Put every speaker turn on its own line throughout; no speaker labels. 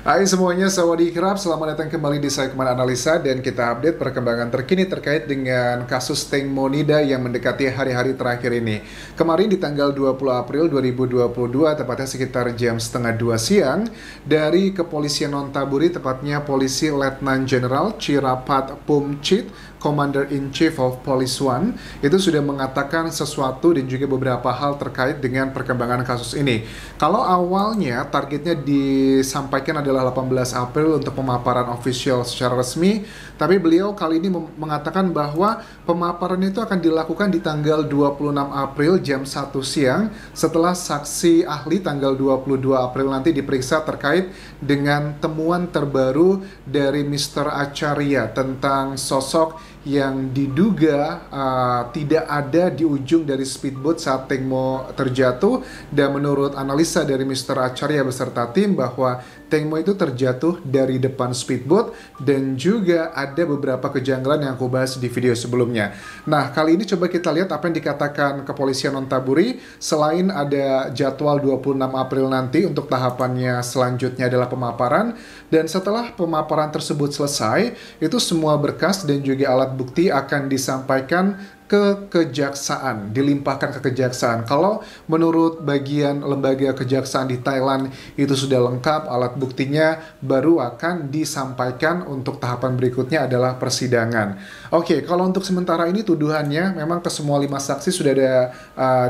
Hai semuanya, sawadee-krap, selamat datang kembali di segmen analisa dan kita update perkembangan terkini terkait dengan kasus Teng Monida yang mendekati hari-hari terakhir ini. Kemarin di tanggal 20 April 2022, tepatnya sekitar jam setengah 2 siang, dari Kepolisian Nontaburi, tepatnya Polisi Letnan Jenderal Chirapat Pumchit, Commander-in-Chief of Police One, itu sudah mengatakan sesuatu dan juga beberapa hal terkait dengan perkembangan kasus ini. Kalau awalnya targetnya disampaikan adalah 18 April untuk pemaparan official secara resmi, tapi beliau kali ini mengatakan bahwa pemaparan itu akan dilakukan di tanggal 26 April jam 1 siang setelah saksi ahli tanggal 22 April nanti diperiksa terkait dengan temuan terbaru dari Mr. Acharya tentang sosok yang diduga tidak ada di ujung dari speedboat saat Teng Mo terjatuh, dan menurut analisa dari Mr. Acharya beserta tim bahwa Teng Mo itu terjatuh dari depan speedboat dan juga ada beberapa kejanggalan yang aku bahas di video sebelumnya. Nah, kali ini coba kita lihat apa yang dikatakan Kepolisian Nontaburi. Selain ada jadwal 26 April nanti untuk tahapannya selanjutnya adalah pemaparan, dan setelah pemaparan tersebut selesai, itu semua berkas dan juga alat bukti akan disampaikan ke kejaksaan, dilimpahkan ke kejaksaan. Kalau menurut bagian lembaga kejaksaan di Thailand itu sudah lengkap, alat buktinya baru akan disampaikan untuk tahapan berikutnya adalah persidangan. Oke, kalau untuk sementara ini tuduhannya memang ke semua 5 saksi sudah ada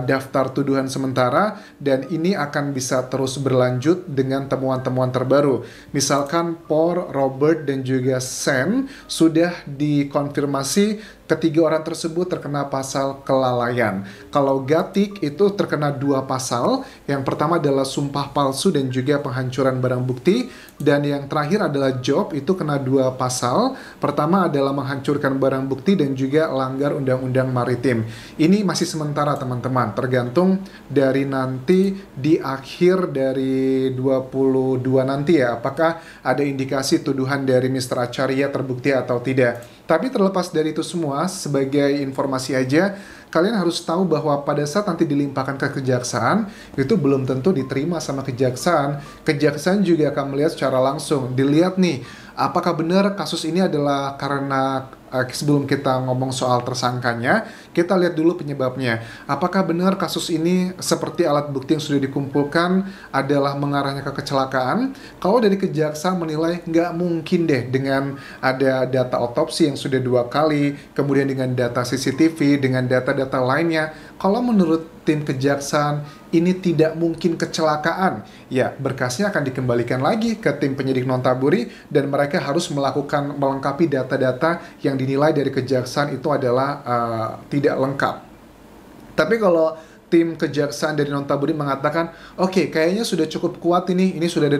daftar tuduhan sementara, dan ini akan bisa terus berlanjut dengan temuan-temuan terbaru. Misalkan Por, Robert, dan juga Sen sudah dikonfirmasi ketiga orang tersebut terkena pasal kelalaian. Kalau Gatik itu terkena 2 pasal. Yang pertama adalah sumpah palsu dan juga penghancuran barang bukti. Dan yang terakhir adalah Job, itu kena 2 pasal. Pertama adalah menghancurkan barang bukti dan juga langgar undang-undang maritim. Ini masih sementara teman-teman, tergantung dari nanti di akhir dari 22 nanti ya, apakah ada indikasi tuduhan dari Mr. Acharya terbukti atau tidak. Tapi terlepas dari itu semua, sebagai informasi aja, kalian harus tahu bahwa pada saat nanti dilimpahkan ke kejaksaan, itu belum tentu diterima sama kejaksaan. Kejaksaan juga akan melihat secara langsung, dilihat nih, apakah benar kasus ini adalah karena sebelum kita ngomong soal tersangkanya, kita lihat dulu penyebabnya. Apakah benar kasus ini seperti alat bukti yang sudah dikumpulkan adalah mengarahnya ke kecelakaan? Kalau dari kejaksaan menilai nggak mungkin deh dengan ada data otopsi yang sudah 2 kali, kemudian dengan data CCTV, dengan data-data lainnya. Kalau menurut tim kejaksaan ini tidak mungkin kecelakaan, ya berkasnya akan dikembalikan lagi ke tim penyidik Nontaburi dan mereka harus melengkapi data-data yang dinilai dari kejaksaan itu adalah tidak lengkap. Tapi kalau tim kejaksaan dari Nontaburi mengatakan, oke, kayaknya sudah cukup kuat ini sudah ada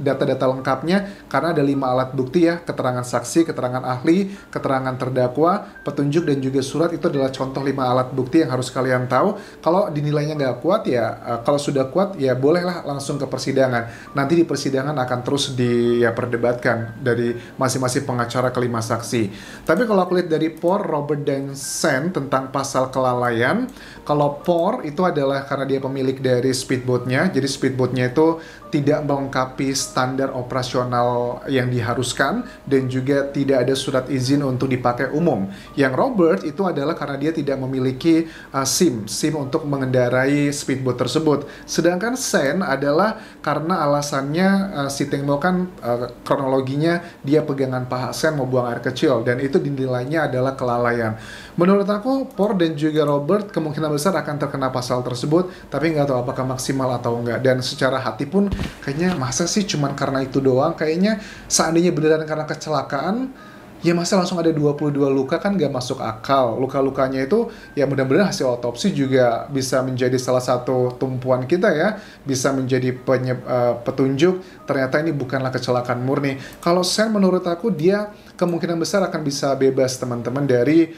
data-data lengkapnya karena ada 5 alat bukti ya, keterangan saksi, keterangan ahli, keterangan terdakwa, petunjuk, dan juga surat. Itu adalah contoh 5 alat bukti yang harus kalian tahu. Kalau dinilainya nggak kuat ya, kalau sudah kuat ya bolehlah langsung ke persidangan. Nanti di persidangan akan terus diperdebatkan dari masing-masing pengacara kelima saksi. Tapi kalau aku lihat dari Por, Robert, dan Sen tentang pasal kelalaian, kalau Por itu adalah karena dia pemilik dari speedboatnya, jadi speedboatnya itu tidak melengkapi standar operasional yang diharuskan dan juga tidak ada surat izin untuk dipakai umum. Yang Robert itu adalah karena dia tidak memiliki SIM untuk mengendarai speedboat tersebut. Sedangkan Sen adalah karena alasannya si Teng Mo kan kronologinya dia pegangan paha Sen mau buang air kecil, dan itu dinilainya adalah kelalaian. Menurut aku Por dan juga Robert kemungkinan besar akan terkena pasal tersebut, tapi nggak tahu apakah maksimal atau enggak. Dan secara hati pun kayaknya masa sih cuman karena itu doang, kayaknya seandainya beneran karena kecelakaan ya masa langsung ada 22 luka, kan nggak masuk akal. Luka-lukanya itu ya mudah-mudahan hasil otopsi juga bisa menjadi salah satu tumpuan kita ya, bisa menjadi petunjuk ternyata ini bukanlah kecelakaan murni. Kalau Sen menurut aku dia kemungkinan besar akan bisa bebas teman-teman dari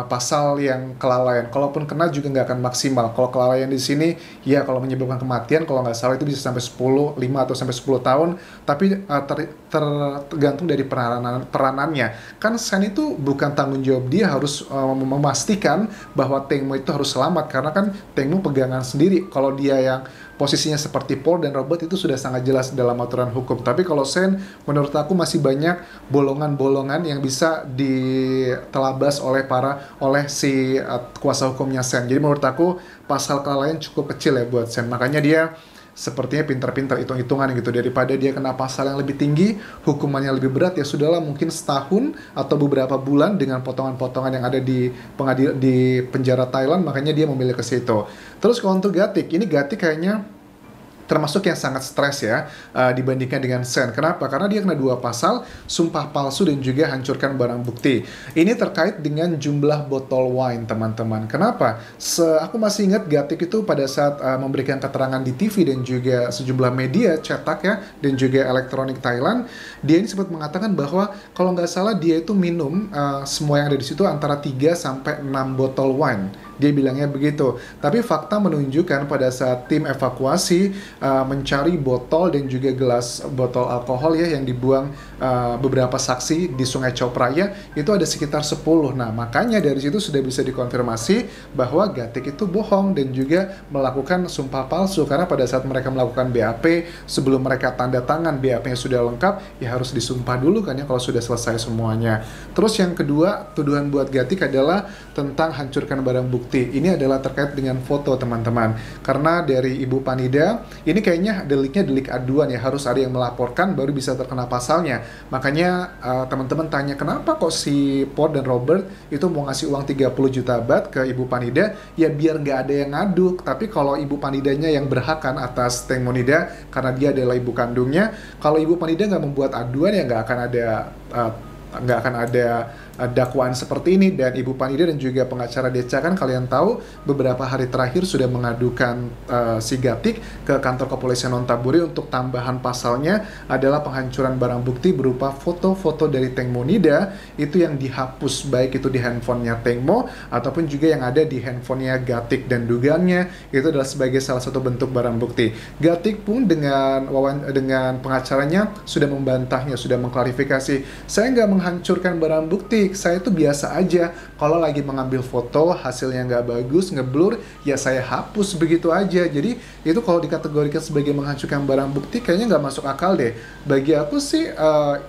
pasal yang kelalaian. Kalaupun kena juga nggak akan maksimal. Kalau kelalaian di sini ya kalau menyebabkan kematian kalau nggak salah itu bisa sampai 5 atau sampai 10 tahun, tapi tergantung dari peranannya. Kan Sen itu bukan tanggung jawab dia harus memastikan bahwa Teng Mo itu harus selamat, karena kan Teng Mo pegangan sendiri. Kalau dia yang posisinya seperti Paul dan Robert itu sudah sangat jelas dalam aturan hukum. Tapi kalau Sen, menurut aku masih banyak bolongan-bolongan yang bisa ditelabas oleh si kuasa hukumnya Sen. Jadi menurut aku pasal kelalaian cukup kecil ya buat Sen. Makanya dia sepertinya pintar-pintar hitung-hitungan gitu, daripada dia kena pasal yang lebih tinggi, hukumannya lebih berat, ya sudahlah mungkin setahun atau beberapa bulan dengan potongan-potongan yang ada di di penjara Thailand, makanya dia memilih ke situ. Terus kalau untuk Gatik, ini Gatik kayaknya termasuk yang sangat stres ya, dibandingkan dengan Sen. Kenapa? Karena dia kena 2 pasal, sumpah palsu dan juga hancurkan barang bukti. Ini terkait dengan jumlah botol wine, teman-teman. Kenapa? Aku masih ingat Gatik itu pada saat memberikan keterangan di TV dan juga sejumlah media cetak ya, dan juga elektronik Thailand, dia ini sempat mengatakan bahwa kalau nggak salah dia itu minum semua yang ada di situ antara 3 sampai 6 botol wine. Dia bilangnya begitu. Tapi fakta menunjukkan pada saat tim evakuasi mencari botol dan juga gelas botol alkohol ya yang dibuang beberapa saksi di Sungai Chao Phraya, itu ada sekitar 10. Nah, makanya dari situ sudah bisa dikonfirmasi bahwa Gatik itu bohong dan juga melakukan sumpah palsu, karena pada saat mereka melakukan BAP, sebelum mereka tanda tangan BAP-nya sudah lengkap, ya harus disumpah dulu kan ya kalau sudah selesai semuanya. Terus yang kedua, tuduhan buat Gatik adalah tentang hancurkan barang bukti. Ini adalah terkait dengan foto, teman-teman. Karena dari Ibu Panida, ini kayaknya deliknya delik aduan ya, harus ada yang melaporkan baru bisa terkena pasalnya. Makanya teman-teman tanya kenapa kok si Paul dan Robert itu mau ngasih uang 30 juta baht ke Ibu Panida, ya biar nggak ada yang ngaduk. Tapi kalau Ibu Panidanya yang berhak kan atas Teng Monida, karena dia adalah ibu kandungnya. Kalau Ibu Panida nggak membuat aduan, ya nggak akan ada dakwaan seperti ini. Dan Ibu Panida dan juga pengacara Deca kan kalian tahu beberapa hari terakhir sudah mengadukan si Gatik ke kantor kepolisian Nonthaburi untuk tambahan pasalnya adalah penghancuran barang bukti berupa foto-foto dari Teng Monida itu yang dihapus, baik itu di handphonenya Teng Mo ataupun juga yang ada di handphonenya Gatik, dan dugaannya itu adalah sebagai salah satu bentuk barang bukti. Gatik pun dengan pengacaranya sudah membantahnya, sudah mengklarifikasi, saya nggak menghancurkan barang bukti, saya itu biasa aja. Kalau lagi mengambil foto hasilnya nggak bagus, ngeblur, ya saya hapus begitu aja. Jadi itu kalau dikategorikan sebagai menghancurkan barang bukti kayaknya nggak masuk akal deh. Bagi aku sih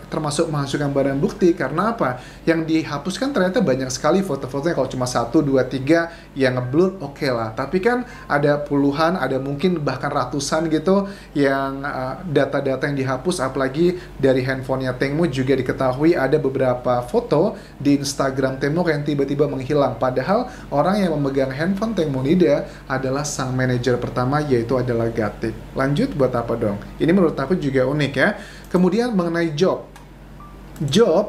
termasuk menghancurkan barang bukti. Karena apa? Yang dihapuskan ternyata banyak sekali foto-fotonya. Kalau cuma 1, 2, 3 yang ngeblur, oke lah. Tapi kan ada puluhan, ada mungkin bahkan ratusan gitu yang data-data yang dihapus. Apalagi dari handphonenya Teng Mo juga diketahui ada beberapa foto di Instagram Teng Mo yang tiba-tiba menghilang. Padahal orang yang memegang handphone Teng Monida adalah sang manajer pertama, yaitu adalah Gatik. Lanjut buat apa dong? Ini menurut aku juga unik ya. Kemudian mengenai Job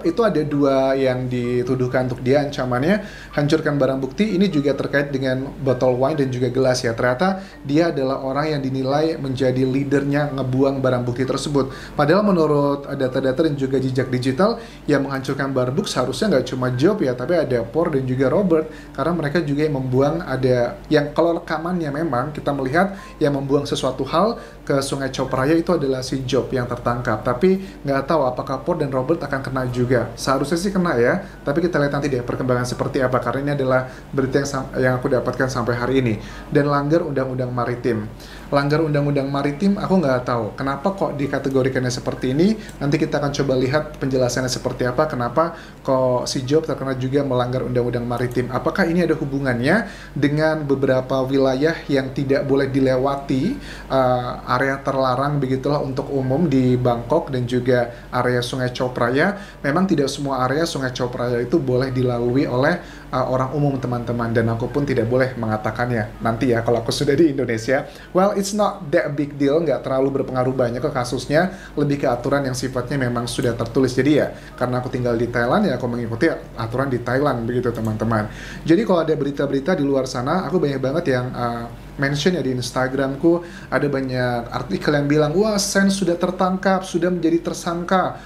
itu ada 2 yang dituduhkan untuk dia ancamannya, hancurkan barang bukti. Ini juga terkait dengan botol wine dan juga gelas ya. Ternyata dia adalah orang yang dinilai menjadi leadernya ngebuang barang bukti tersebut. Padahal menurut data-data dan juga jejak digital, yang menghancurkan barang bukti seharusnya nggak cuma Job ya, tapi ada Paul dan juga Robert. Karena mereka juga yang membuang, ada yang kalau rekamannya memang kita melihat yang membuang sesuatu hal ke Sungai Chao Phraya itu adalah si Job yang tertangkap. Tapi nggak tahu apakah Paul dan Robert akan kena juga. Seharusnya sih kena ya, tapi kita lihat nanti deh perkembangan seperti apa, karena ini adalah berita yang aku dapatkan sampai hari ini. Dan langgar undang-undang maritim. Langgar undang-undang maritim, aku nggak tahu kenapa kok dikategorikannya seperti ini. Nanti kita akan coba lihat penjelasannya seperti apa, kenapa kok si Job terkena juga melanggar undang-undang maritim. Apakah ini ada hubungannya dengan beberapa wilayah yang tidak boleh dilewati, area terlarang begitulah untuk umum di Bangkok dan juga area Sungai Chao Phraya. Memang tidak semua area Sungai Chao Phraya itu boleh dilalui oleh orang umum, teman-teman, dan aku pun tidak boleh mengatakannya nanti ya kalau aku sudah di Indonesia. Well, it's not that big deal, nggak terlalu berpengaruh banyak ke kasusnya, lebih ke aturan yang sifatnya memang sudah tertulis. Jadi ya karena aku tinggal di Thailand, ya aku mengikuti aturan di Thailand begitu, teman-teman. Jadi kalau ada berita-berita di luar sana, aku banyak banget yang mention ya di Instagramku, ada banyak artikel yang bilang, wah Sen sudah tertangkap, sudah menjadi tersangka,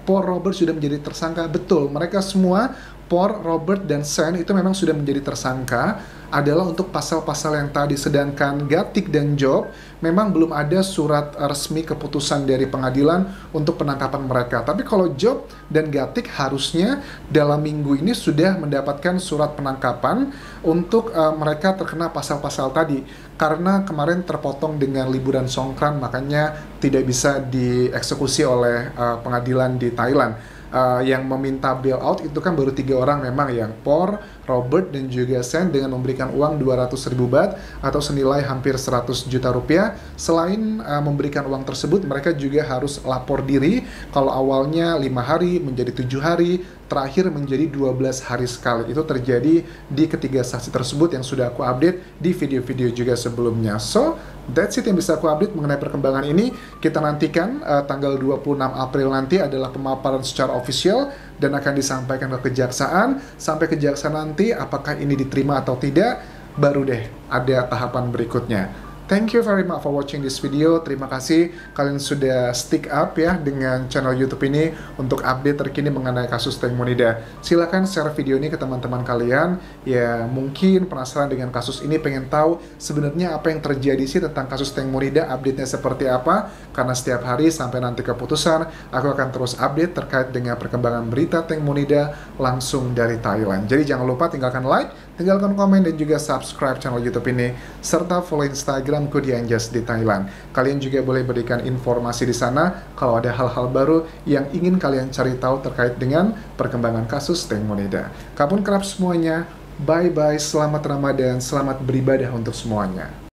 Paul Robert sudah menjadi tersangka. Betul, mereka semua, Paul, Robert, dan Sen itu memang sudah menjadi tersangka adalah untuk pasal-pasal yang tadi. Sedangkan Gatik dan Job memang belum ada surat resmi keputusan dari pengadilan untuk penangkapan mereka. Tapi kalau Job dan Gatik harusnya dalam minggu ini sudah mendapatkan surat penangkapan untuk mereka terkena pasal-pasal tadi. Karena kemarin terpotong dengan liburan Songkran, makanya tidak bisa dieksekusi oleh pengadilan di Thailand. Yang meminta bailout itu kan baru 3 orang memang, yang Por, Robert, dan juga Sen, dengan memberikan uang 200.000 baht atau senilai hampir 100 juta rupiah. Selain memberikan uang tersebut, mereka juga harus lapor diri kalau awalnya 5 hari menjadi 7 hari, terakhir menjadi 12 hari sekali. Itu terjadi di ketiga saksi tersebut yang sudah aku update di video-video juga sebelumnya. So, that's it yang bisa aku update mengenai perkembangan ini. Kita nantikan tanggal 26 April nanti adalah pemaparan secara official dan akan disampaikan ke kejaksaan. Sampai kejaksaan nanti apakah ini diterima atau tidak, baru deh ada tahapan berikutnya. Thank you very much for watching this video. Terima kasih kalian sudah stick up ya dengan channel YouTube ini untuk update terkini mengenai kasus Teng Monida. Silahkan share video ini ke teman-teman kalian. Ya mungkin penasaran dengan kasus ini, pengen tahu sebenarnya apa yang terjadi sih tentang kasus Teng Monida, update-nya seperti apa. Karena setiap hari sampai nanti keputusan, aku akan terus update terkait dengan perkembangan berita Teng Monida langsung dari Thailand. Jadi jangan lupa tinggalkan like, tinggalkan komen, dan juga subscribe channel YouTube ini, serta follow Instagramku di Anjas di Thailand. Kalian juga boleh berikan informasi di sana kalau ada hal-hal baru yang ingin kalian cari tahu terkait dengan perkembangan kasus Teng Monida. Kapun kerap semuanya, bye-bye, selamat Ramadan, selamat beribadah untuk semuanya.